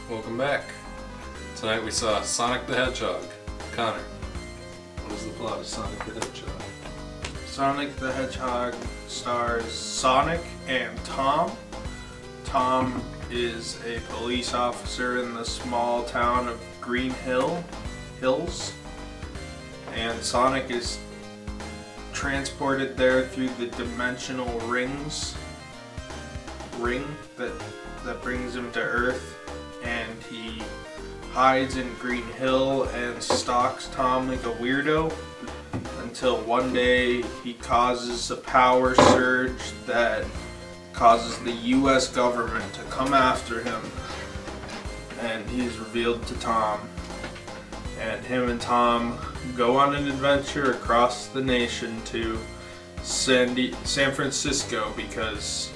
Welcome back. Tonight we saw Sonic the Hedgehog. Connor, what is the plot of Sonic the Hedgehog? Sonic the Hedgehog stars Sonic and Tom. Tom is a police officer in the small town of Green Hills, and Sonic is transported there through the dimensional ring that brings him to Earth, and he hides in Green Hill and stalks Tom like a weirdo until one day he causes a power surge that causes the US government to come after him, and he's revealed to Tom, and him and Tom go on an adventure across the nation to San Francisco because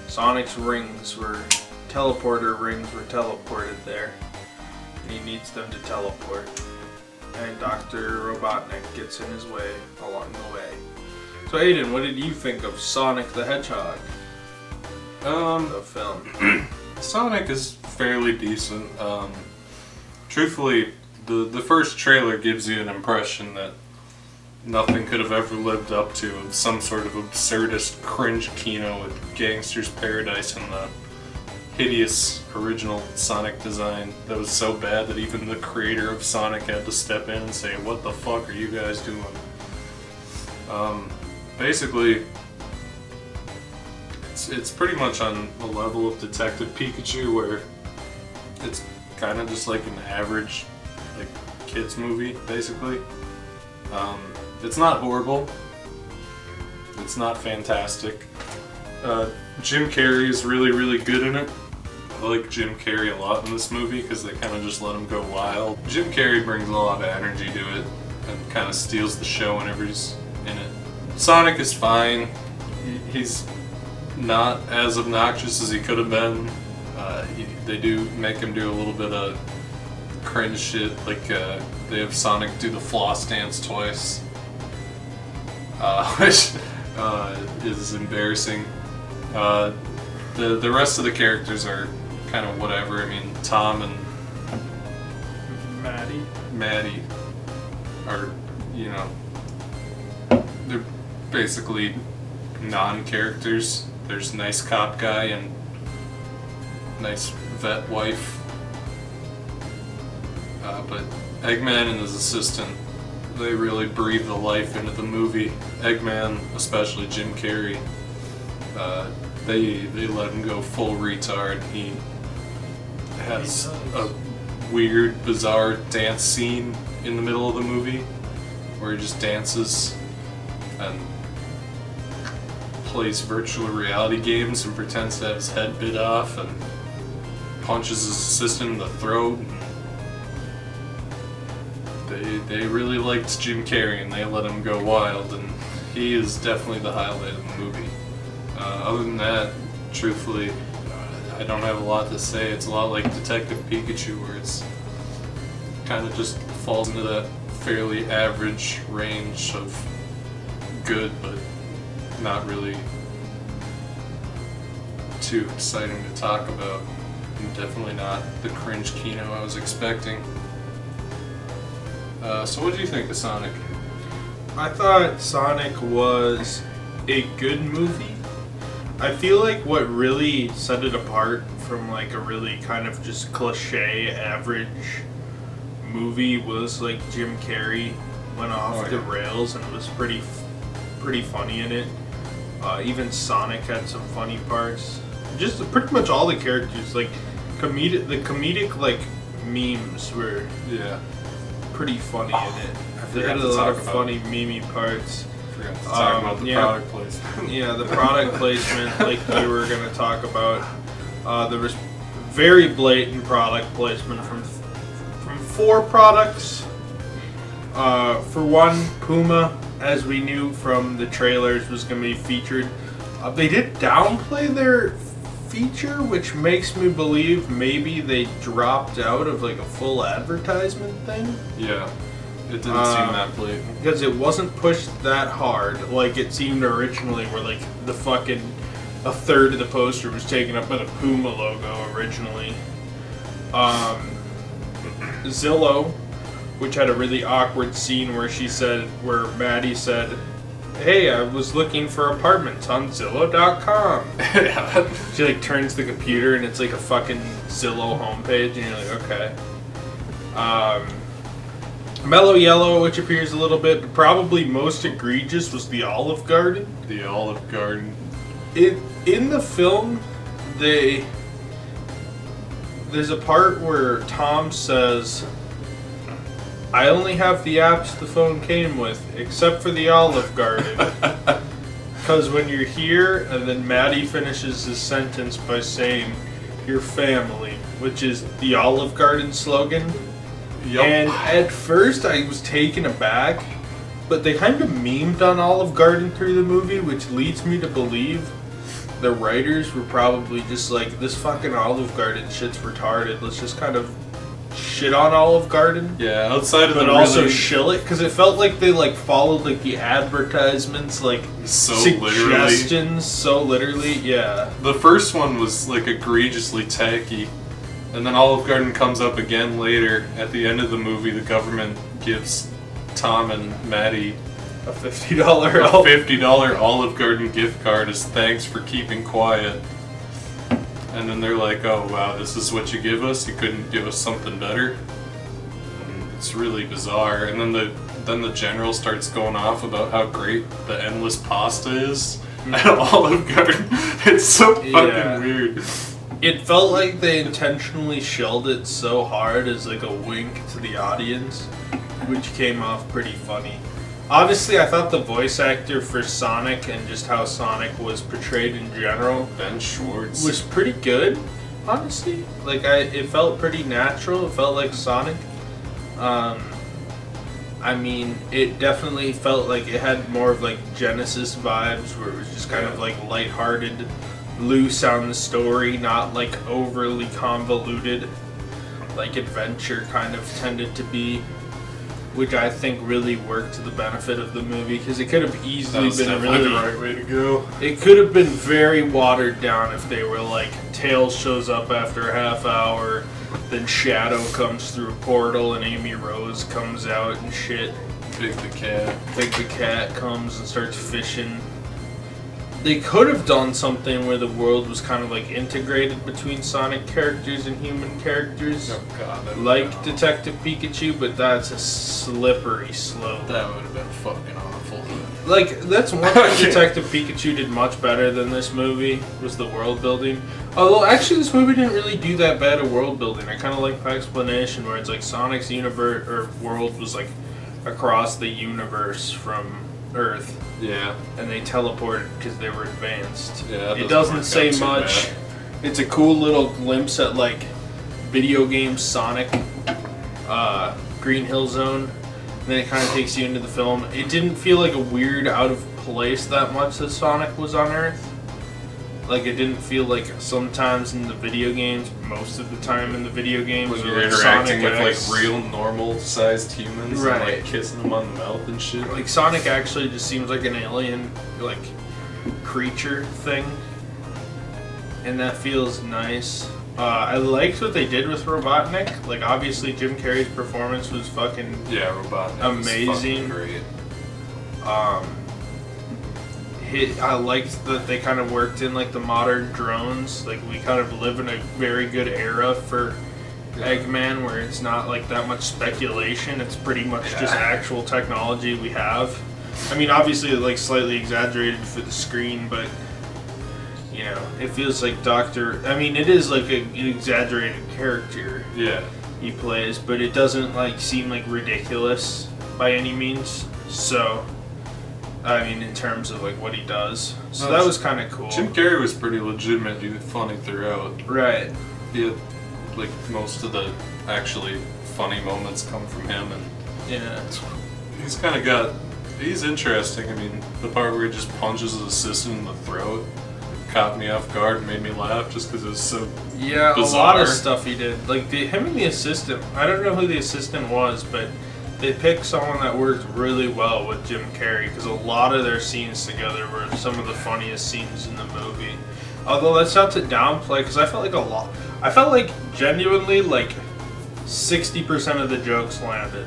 Sonic's teleporter rings were teleported there, and he needs them to teleport, and Dr. Robotnik gets in his way along the way. So Aidan, what did you think of Sonic the Hedgehog? The film. Sonic is fairly decent. Truthfully, the first trailer gives you an impression that nothing could have ever lived up to some sort of absurdist cringe kino with Gangster's Paradise and the hideous original Sonic design that was so bad that even the creator of Sonic had to step in and say, "What the fuck are you guys doing?" Basically, it's pretty much on the level of Detective Pikachu, where it's kind of just like an average kids movie, basically. It's not horrible. It's not fantastic. Jim Carrey is really, really good in it. I like Jim Carrey a lot in this movie because they kind of just let him go wild. Jim Carrey brings a lot of energy to it and kind of steals the show whenever he's in it. Sonic is fine. He's not as obnoxious as he could have been. They do make him do a little bit of cringe shit, like they have Sonic do the floss dance twice, which is embarrassing. The rest of the characters are kind of whatever. I mean, Tom and Maddie are, they're basically non-characters. There's nice cop guy and nice vet wife. But Eggman and his assistant, they really breathe the life into the movie. Eggman, especially Jim Carrey, they let him go full retard. He has a weird, bizarre dance scene in the middle of the movie where he just dances and plays virtual reality games and pretends to have his head bit off and punches his assistant in the throat. They really liked Jim Carrey and they let him go wild, and he is definitely the highlight of the movie. Other than that, truthfully, I don't have a lot to say. It's a lot like Detective Pikachu, where it's kind of just falls into that fairly average range of good, but not really too exciting to talk about. And definitely not the cringe kino I was expecting. So what did you think of Sonic? I thought Sonic was a good movie. I feel like what really set it apart from like a really kind of just cliche average movie was like Jim Carrey went off the rails and was pretty funny in it. Even Sonic had some funny parts. Just pretty much all the characters, like the comedic like memes were pretty funny in it. They had a lot of funny meme parts. Forgot to talk about the product placement. Yeah, the product placement, like you were going to talk about. There was very blatant product placement from 4 products. For one, Puma, as we knew from the trailers, was going to be featured. They did downplay their feature, which makes me believe maybe they dropped out of like a full advertisement thing. Yeah, it didn't seem that blatant. Because it wasn't pushed that hard like it seemed originally, where like a third of the poster was taken up by the Puma logo originally. Zillow, which had a really awkward scene where Maddie said, "Hey, I was looking for apartments on Zillow.com." Yeah. She like turns the computer and it's like a fucking Zillow homepage, and you're like, okay. Mellow Yellow, which appears a little bit, but probably most egregious was the Olive Garden. The Olive Garden. In the film, there's a part where Tom says, "I only have the apps the phone came with, except for the Olive Garden." Because when you're here, and then Maddie finishes his sentence by saying, "Your family," which is the Olive Garden slogan. Yep. And at first I was taken aback, but they kind of memed on Olive Garden through the movie, which leads me to believe the writers were probably just like, this fucking Olive Garden shit's retarded. Let's just kind of shit on Olive Garden. Yeah, outside of but the also really shill it, because it felt like they like followed like the advertisements, like so suggestions, so literally, yeah. The first one was like egregiously tacky, and then Olive Garden comes up again later. At the end of the movie, the government gives Tom and Maddie a $50 Olive Garden gift card as thanks for keeping quiet. And then they're like, "Oh wow, this is what you give us? You couldn't give us something better?" And it's really bizarre. And then the general starts going off about how great the endless pasta is at Olive Garden. It's so fucking weird. It felt like they intentionally shelled it so hard as like a wink to the audience, which came off pretty funny. Obviously, I thought the voice actor for Sonic and just how Sonic was portrayed in general, Ben Schwartz, was pretty good. Honestly, like it felt pretty natural. It felt like Sonic. I mean, it definitely felt like it had more of like Genesis vibes, where it was just kind of like lighthearted, loose on the story, not like overly convoluted, like adventure kind of tended to be, which I think really worked to the benefit of the movie, because it could have easily been really the right way to go. It could have been very watered down if they were like, Tails shows up after a half hour, then Shadow comes through a portal and Amy Rose comes out and shit. Big the Cat comes and starts fishing. They could have done something where the world was kind of like integrated between Sonic characters and human characters. Oh god. Like Detective Pikachu, but that's a slippery slope. That would have been fucking awful. Like, that's one thing Detective Pikachu did much better than this movie, was the world building. Although, actually, this movie didn't really do that bad of world building. I kind of like the explanation where it's like Sonic's universe, or world was like across the universe from Earth. Yeah. And they teleported because they were advanced. Yeah, it doesn't say much. Bad. It's a cool little glimpse at like video game Sonic, Green Hill Zone. And then it kind of takes you into the film. It didn't feel like a weird out of place that much that Sonic was on Earth. Like, it didn't feel like sometimes in the video games, most of the time in the video games, when you're like interacting Sonic with like real normal sized humans, right, and like kissing them on the mouth and shit. Like, Sonic actually just seems like an alien, like, creature thing. And that feels nice. I liked what they did with Robotnik. Like, obviously Jim Carrey's performance was fucking Robotnik amazing. Was great. I liked that they kind of worked in like the modern drones. Like, we kind of live in a very good era for Eggman, where it's not like that much speculation. It's pretty much just actual technology we have. I mean, obviously like slightly exaggerated for the screen, but you know, it feels like it is like an exaggerated character he plays, but it doesn't like seem like ridiculous by any means. So, I mean, in terms of like what he does, so that was kind of cool. Jim Carrey was pretty legitimately funny throughout. Right. He had like most of the actually funny moments come from him, and he's kind of got. He's interesting. I mean, the part where he just punches his assistant in the throat caught me off guard and made me laugh just because it was so bizarre. A lot of stuff he did. Like, him and the assistant, I don't know who the assistant was, but they picked someone that worked really well with Jim Carrey, because a lot of their scenes together were some of the funniest scenes in the movie. Although that's not to downplay, because I felt like I felt like genuinely like 60% of the jokes landed.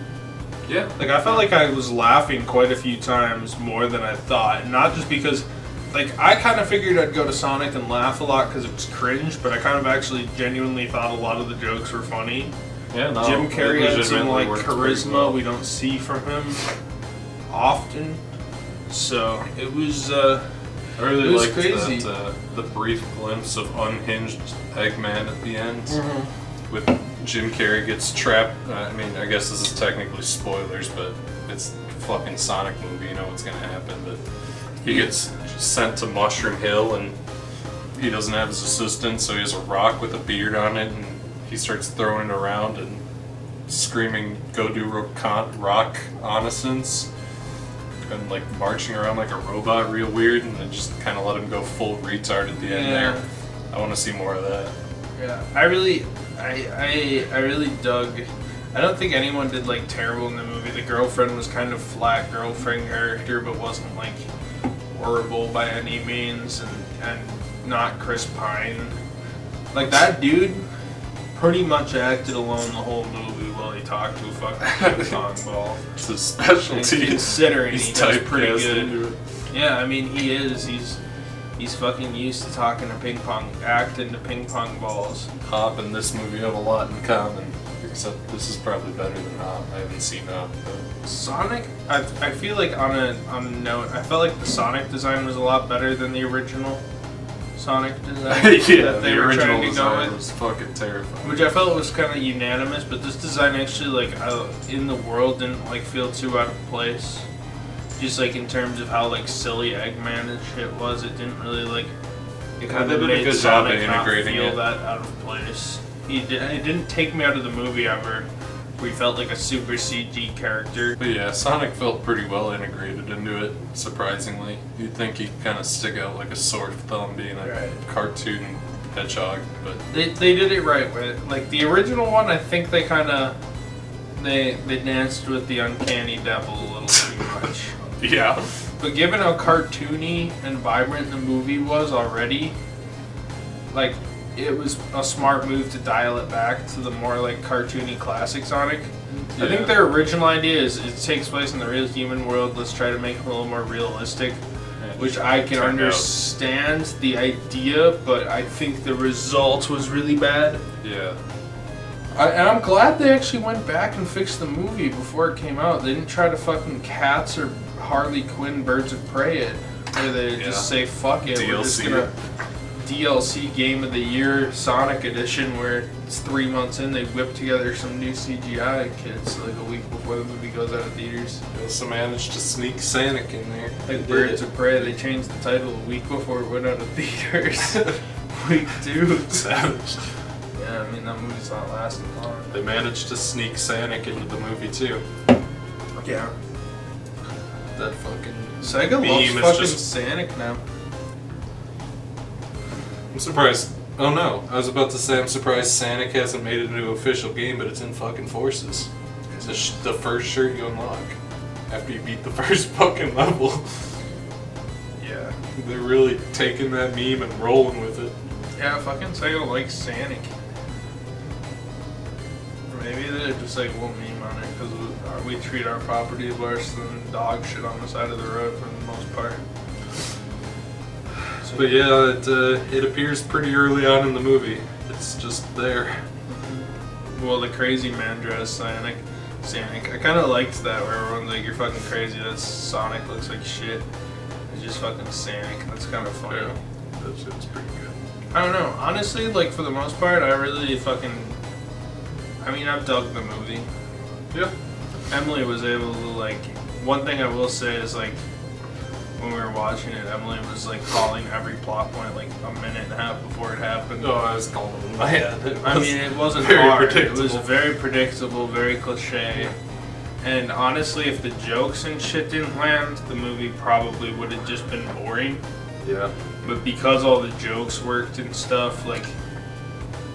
Yeah. Like I felt like I was laughing quite a few times more than I thought. Not just because, like, I kind of figured I'd go to Sonic and laugh a lot because it was cringe, but I kind of actually genuinely thought a lot of the jokes were funny. Yeah, no. Jim Carrey had some like charisma well. we don't see from him often. So it was. I really It was liked crazy. that the brief glimpse of unhinged Eggman at the end. With Jim Carrey gets trapped. I mean, I guess this is technically spoilers, but it's a fucking Sonic movie. You know what's gonna happen. But he gets sent to Mushroom Hill, and he doesn't have his assistant, so he has a rock with a beard on it, and he starts throwing it around and screaming, "Go do rock reconnaissance," and like marching around like a robot, real weird, and then just kind of let him go full retard at the end there. I want to see more of that. Yeah, I really dug. I don't think anyone did like terrible in the movie. The girlfriend was kind of flat girlfriend character, but wasn't like horrible by any means, and not Chris Pine. Like that dude pretty much acted alone the whole movie while he talked to a fucking ping pong ball. It's his specialty. And considering He's he does pretty typecast good. into it. Yeah, I mean he is. He's fucking used to talking to ping pong, acting to ping pong balls. Hop and this movie have a lot in common, except this is probably better than Hop. I haven't seen Hop, but Sonic, I feel like on a note, I felt like the Sonic design was a lot better than the original Sonic design. yeah, that they the were original trying to go design with. was fucking terrifying. Which I felt was kind of unanimous, but this design actually, like, in the world didn't, like, feel too out of place. Just, like, in terms of how, like, silly Eggman and shit was, it didn't really, like, it kind They of did a made good job of Sonic not integrating feel it. that out of place. It didn't take me out of the movie ever, where he felt like a super CG character. But yeah, Sonic felt pretty well integrated into it, surprisingly. You'd think he'd kind of stick out like a sore thumb being a Right. cartoon hedgehog, but They did it right with it. Like, the original one, I think they kind of, they danced with the uncanny devil a little too much. yeah. But given how cartoony and vibrant the movie was already, like, it was a smart move to dial it back to the more, like, cartoony classic Sonic. I think their original idea is it takes place in the real human world, let's try to make it a little more realistic, which I can understand the idea, but I think the result was really bad. Yeah. And I'm glad they actually went back and fixed the movie before it came out. They didn't try to fucking Cats or Harley Quinn Birds of Prey it, where they just say, fuck it, we're just DLC. gonna DLC Game of the Year Sonic Edition, where it's 3 months in, they whip together some new CGI kits like a week before the movie goes out of theaters. They also managed to sneak Sonic in there. Like Birds of Prey, they changed the title a week before it went out of theaters. Week 2. Savage. Yeah, I mean, that movie's not lasting long. They managed to sneak Sonic into the movie too. Yeah. That fucking Sega Beam loves is fucking just- Sonic now. I'm surprised. Oh no, I was about to say I'm surprised Sonic hasn't made it into an official game, but it's in fucking Forces. It's the first shirt you unlock after you beat the first fucking level. Yeah. They're really taking that meme and rolling with it. Yeah, fucking Sega likes Sonic. Or maybe they just like will meme on it because we treat our property worse than dog shit on the side of the road for the most part. So, But yeah, it appears pretty early on in the movie. It's just there. well, the crazy man dress Sonic. I kind of liked that where everyone's like, "You're fucking crazy." That Sonic looks like shit. It's just fucking Sonic. That's kind of funny. Yeah, that shit's pretty good. I don't know. Honestly, like for the most part, I really fucking. I mean, I've dug the movie. Yeah. Emily was able to like. One thing I will say is like, when we were watching it, Emily was like calling every plot point like a minute and a half before it happened. Oh, I was calling them in my head. I mean, it wasn't very hard. predictable. It was very predictable, very cliche. And honestly, if the jokes and shit didn't land, the movie probably would have just been boring. Yeah. But because all the jokes worked and stuff, like,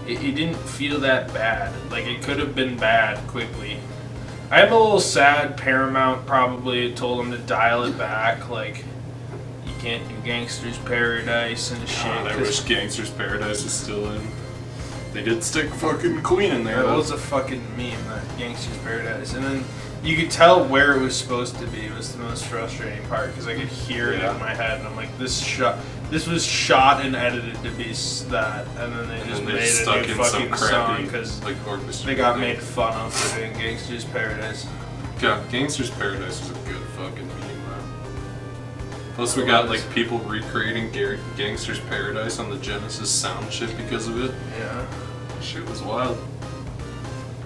it didn't feel that bad. Like, it could have been bad quickly. I am a little sad Paramount probably told them to dial it back. Like, you can't do Gangster's Paradise and shit. God, I 'cause wish Gangster's Paradise is still in. They did stick fucking Queen in there. That though. was a fucking meme, that Gangsta's Paradise. And then you could tell where it was supposed to be. It was the most frustrating part because I could hear it in my head, and I'm like, this was shot and edited to be that, and then they just made a new fucking song because like they got made fun of for doing Gangsta's Paradise. God, Gangsta's Paradise was a good fucking meme, man. Plus, we got like people recreating Gangsta's Paradise on the Genesis sound chip because of it. Yeah. Shit was wild.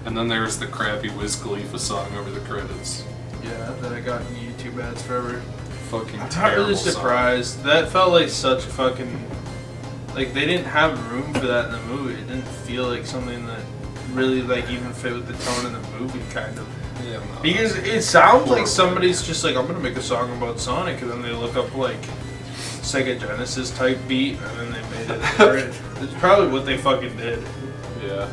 And then there was the crappy Wiz Khalifa song over the credits. Yeah, that I got in YouTube ads forever. Fucking I'm not terrible really surprised. That felt like such a fucking... Like, they didn't have room for that in the movie. It didn't feel like something that really, like, even fit with the tone of the movie, kind of. Yeah, no, because it sounds like somebody's just like, I'm gonna make a song about Sonic, and then they look up, like, Sega Genesis type beat, and then they made it for it. It's probably what they fucking did. Yeah.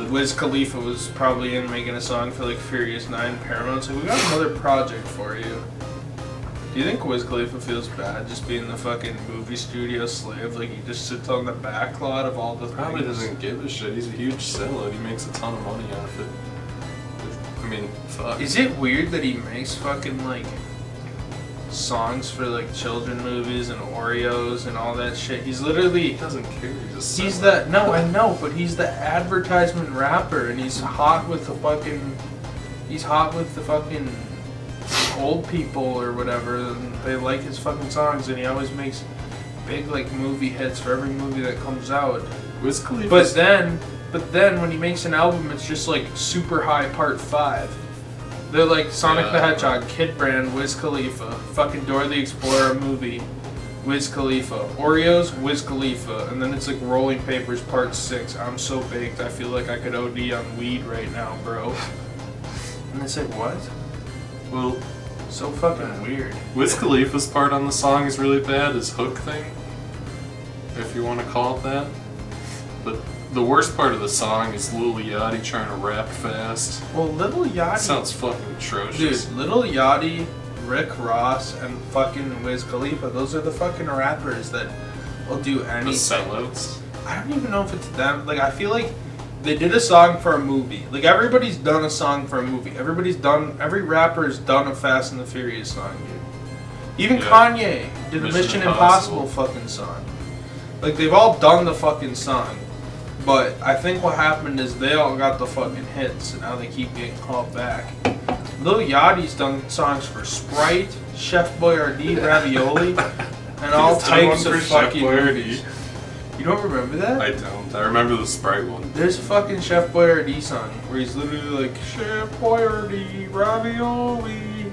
Wiz Khalifa was probably in making a song for, like, Furious 9 Paramount, so we got another project for you. Do you think Wiz Khalifa feels bad just being the fucking movie studio slave? Like, he just sits on the back lot of all the Probably things? doesn't give a shit. He's a huge sellout. He makes a ton of money off it. I mean, fuck. Is it weird that he makes fucking, like, songs for, like, children movies and Oreos and all that shit? He's literally... He doesn't care. He's the... No, I know, but he's the advertisement rapper, and he's hot with the fucking... He's hot with the fucking old people or whatever, and they like his fucking songs, and he always makes big, like, movie hits for every movie that comes out. Wiz Khalifa. But then when he makes an album, it's just like Super High Part 5. They're like Sonic the Hedgehog, Kid Brand, Wiz Khalifa, fucking Dora the Explorer movie, Wiz Khalifa, Oreos, Wiz Khalifa, and then it's like Rolling Papers Part 6. I'm so baked, I feel like I could OD on weed right now, bro. And it's like, what? Well, so fucking weird. Wiz Khalifa's part on the song is really bad, his hook thing, if you want to call it that. But the worst part of the song is Lil Yachty trying to rap fast. Well, Lil Yachty... Sounds fucking atrocious. Dude, Lil Yachty, Rick Ross, and fucking Wiz Khalifa, those are the fucking rappers that will do anything. The sellouts? I don't even know if it's them. Like, I feel like they did a song for a movie. Like, everybody's done a song for a movie. Every rapper's done a Fast and the Furious song, dude. Even Kanye did a Mission Impossible fucking song. Like, they've all done the fucking song. But I think what happened is they all got the fucking hits, and now they keep getting called back. Lil Yachty's done songs for Sprite, Chef Boyardee, Ravioli, and all types of fucking movies. You don't remember that? I don't. I remember the Sprite one. There's a fucking Chef Boyardee song where he's literally like, Chef Boyardee, Ravioli.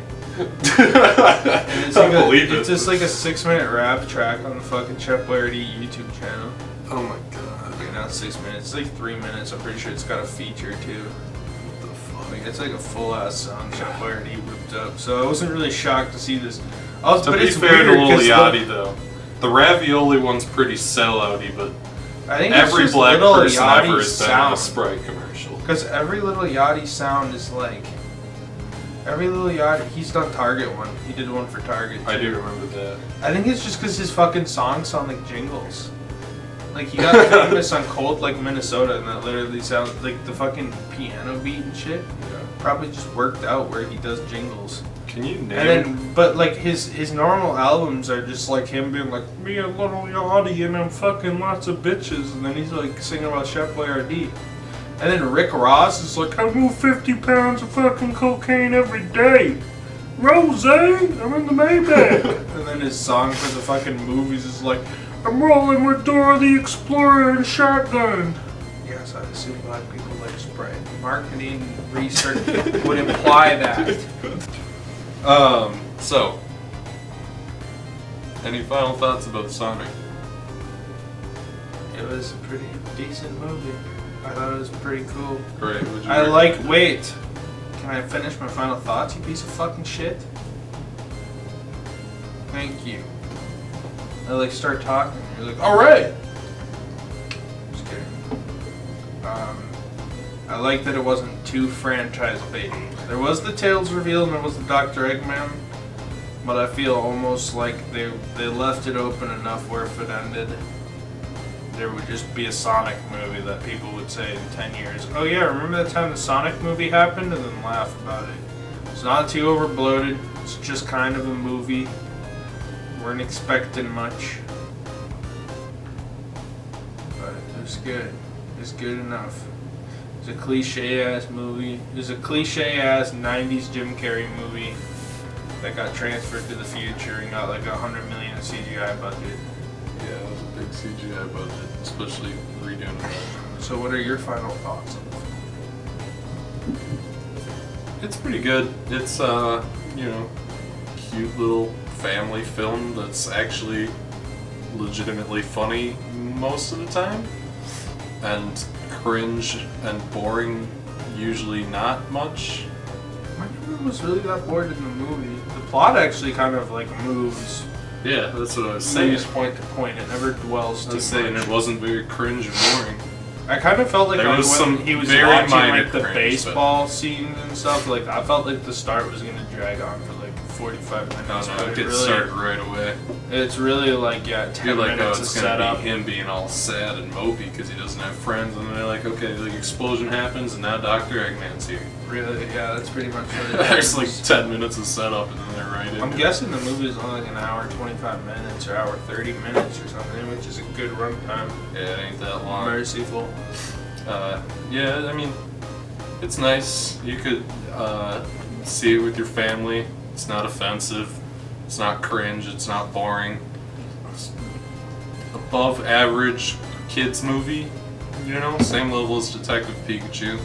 It's just like a 6-minute rap track on the fucking Chef Boyardee YouTube channel. Oh my god. Okay, not 6 minutes. It's like 3 minutes. I'm pretty sure it's got a feature too. What the fuck? Like, it's like a full ass song Chef Boyardee whipped up. So I wasn't really shocked to see this. To be fair to Lil Yachty though, the Ravioli one's pretty sellouty, but I think every black person ever has been in a sound. Sprite commercial. Because every Lil Yachty sound is like... Every Lil Yachty... He's done Target one. He did one for Target too. I do remember that. I think it's just because his fucking songs sound like jingles. Like, he got famous on Cold Like Minnesota, and that literally sounds like the fucking piano beat and shit. Yeah. Probably just worked out where he does jingles. Can you name? And then, but like his normal albums are just like him being like, me and Lil Yachty and I'm fucking lots of bitches, and then he's like singing about Chef Boyardee. And then Rick Ross is like, I move 50 pounds of fucking cocaine every day. Rose, I'm in the Maybach. And then his song for the fucking movies is like, I'm rolling with Dora the Explorer and shotgun. Yes, I assume black people like Sprite. Marketing research would imply that. So, any final thoughts about Sonic? It was a pretty decent movie. I thought it was pretty cool. Great. Wait. Can I finish my final thoughts, you piece of fucking shit? Thank you. I like start talking, and you're like, alright! Just kidding. I like that it wasn't too franchise baiting. There was the Tails reveal and there was the Dr. Eggman, but I feel almost like they left it open enough where if it ended, there would just be a Sonic movie that people would say in 10 years, oh yeah, remember that time the Sonic movie happened? And then laugh about it. It's not too overbloated. It's just kind of a movie. Weren't expecting much. But it was good. It was good enough. It's a cliche-ass movie. It was a cliche-ass 90s Jim Carrey movie that got transferred to the future and got like $100 million CGI budget. Yeah, it was a big CGI budget, especially redoing that. So what are your final thoughts on the film? It's pretty good. It's cute little family film that's actually legitimately funny most of the time, and cringe and boring usually not much. I never was really that bored in the movie. The plot actually kind of like moves. Yeah, that's what I was saying. Moves point to point. It never dwells too I was saying much. it wasn't very cringe and boring. I kind of felt like There was when some he was very watching minor like the cringe, baseball scenes and stuff, like I felt like the start was gonna drag on for like 45 minutes. No, but it gets started right away. It's really like 10 You're like, oh, minutes of it's gonna setup. be him being all sad and mopey because he doesn't have friends, and then they're like, okay, the explosion happens, and now Dr. Eggman's here. Really, yeah, that's pretty much what it There's like is. 10 minutes of setup, and then they're right in. I'm guessing the movie is only like an hour 25 minutes or hour 30 minutes or something, which is a good runtime. Yeah, it ain't that long. Merciful. Yeah, I mean, it's nice. You could see it with your family. It's not offensive. It's not cringe. It's not boring. It's above average kids movie. Same level as Detective Pikachu.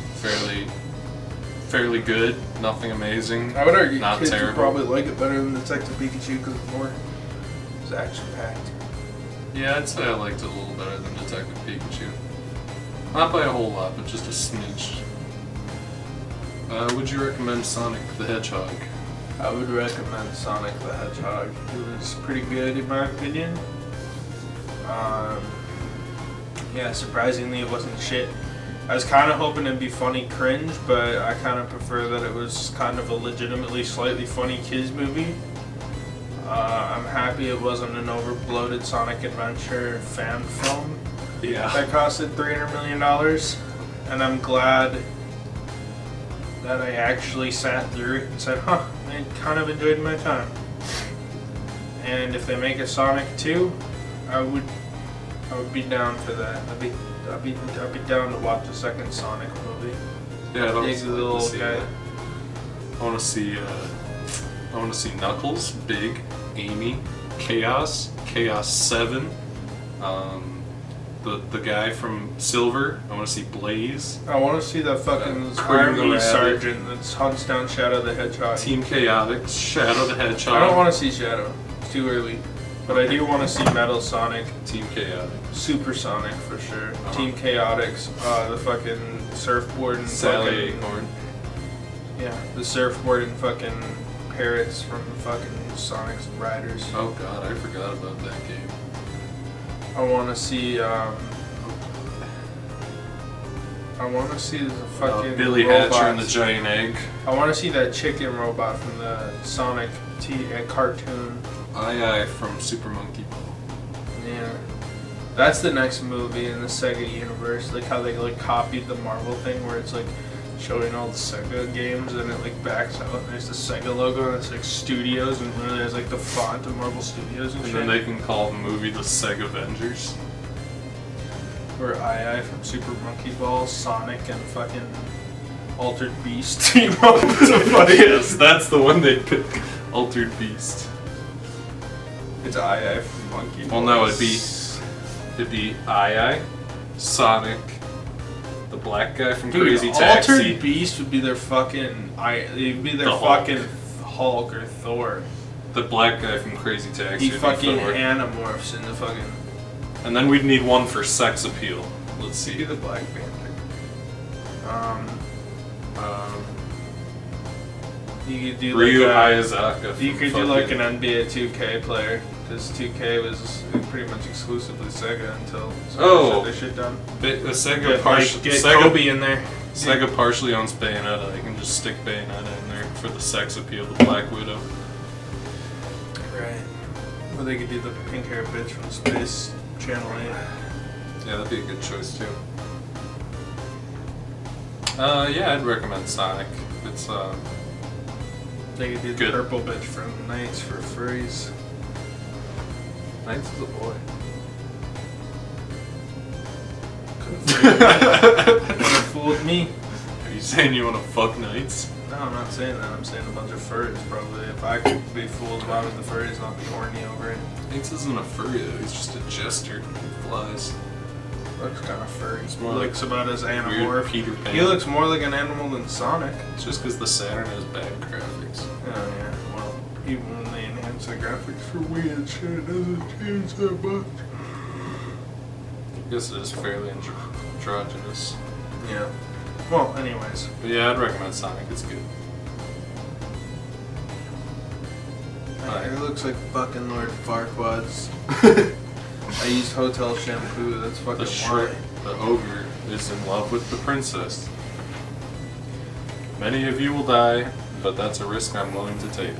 Fairly good. Nothing amazing. I would argue Not kids terrible. would probably like it better than Detective Pikachu because it's action packed. Yeah, I'd say I liked it a little better than Detective Pikachu. Not by a whole lot, but just a smidge. Would you recommend Sonic the Hedgehog? I would recommend Sonic the Hedgehog. It was pretty good in my opinion. Yeah, surprisingly it wasn't shit. I was kind of hoping it'd be funny cringe, but I kind of prefer that it was kind of a legitimately slightly funny kids movie. I'm happy it wasn't an over-bloated Sonic Adventure fan film Yeah. that costed $300 million, and I'm glad that I actually sat through it and said, huh, I kind of enjoyed my time. And if they make a Sonic 2, I would be down for that. I'd be down to watch a second Sonic movie. Yeah, Dig the little guy. I want to see Knuckles, Big, Amy, Chaos 7, the guy from Silver. I want to see Blaze. I want to see that fucking Critter the army Rabbit. sergeant that hunts down Shadow the Hedgehog. Team Chaotix, Shadow the Hedgehog. I don't want to see Shadow. It's too early. But I do want to see Metal Sonic. Team Chaotix. Super Sonic for sure. Team Chaotix. The fucking surfboard and Sally fucking... Acorn. Yeah, the surfboard and fucking parrots from the fucking Sonic's Riders. Oh god, I forgot about that game. I want to see, the fucking Billy robots. Hatcher and the Giant Egg. I want to see that chicken robot from the Sonic cartoon. Aye from Super Monkey Ball. Yeah. That's the next movie in the Sega universe. Like how they like copied the Marvel thing where it's like showing all the Sega games and it like backs out and there's the Sega logo and it's like Studios and literally there's like the font of Marvel Studios and And shit. then they can call the movie the Sega Avengers. Where Aye from Super Monkey Ball, Sonic, and fucking Altered Beast team up to fight. Yes, that's the one they pick. Altered Beast. It's Aye from Monkey Ball. Well, no, it'd be Aye, Sonic, the black guy from Dude, Crazy Taxi. Altered Beast would be their fucking it'd be their The Hulk. fucking Hulk or Thor. The black guy from Crazy Taxi. He would be fucking Thor. anamorphs into fucking. And then we'd need one for sex appeal. Let's Be see. the Black Panther. You could do Ryu like Hayazaka. you from could do like fucking- an NBA 2K player because 2K was pretty much exclusively Sega until Sega shut their shit down. Sega Get Kobe in there. Sega partially owns Bayonetta. They can just stick Bayonetta in there for the sex appeal of Black Widow. Right. Or they could do the pink hair bitch from Space Channel 8. Yeah, that'd be a good choice too. Yeah, I'd recommend Sonic. It's They could do Good. the purple bitch from Knights for furries. Knights is a boy. Would have fooled me. Are you saying you want to fuck Knights? No, I'm not saying that. I'm saying a bunch of furries, probably. If I could be fooled, why would the furries not be horny over it? Knights isn't a furry though, he's just a jester. He flies. Looks kind of furry. It's more Looks like about as Weird animal. Peter Pan. He looks more like an animal than Sonic. It's just because the Saturn has bad graphics. Oh yeah, well, even when they enhance the graphics for weird shit, it doesn't change that much. I guess it is fairly androgynous. Yeah. Well, anyways. But yeah, I'd recommend Sonic, it's good. It looks like fucking Lord Farquaad's. I used hotel shampoo, that's fucking The shrimp, why. the ogre, is in love with the princess. Many of you will die, but that's a risk I'm willing to take.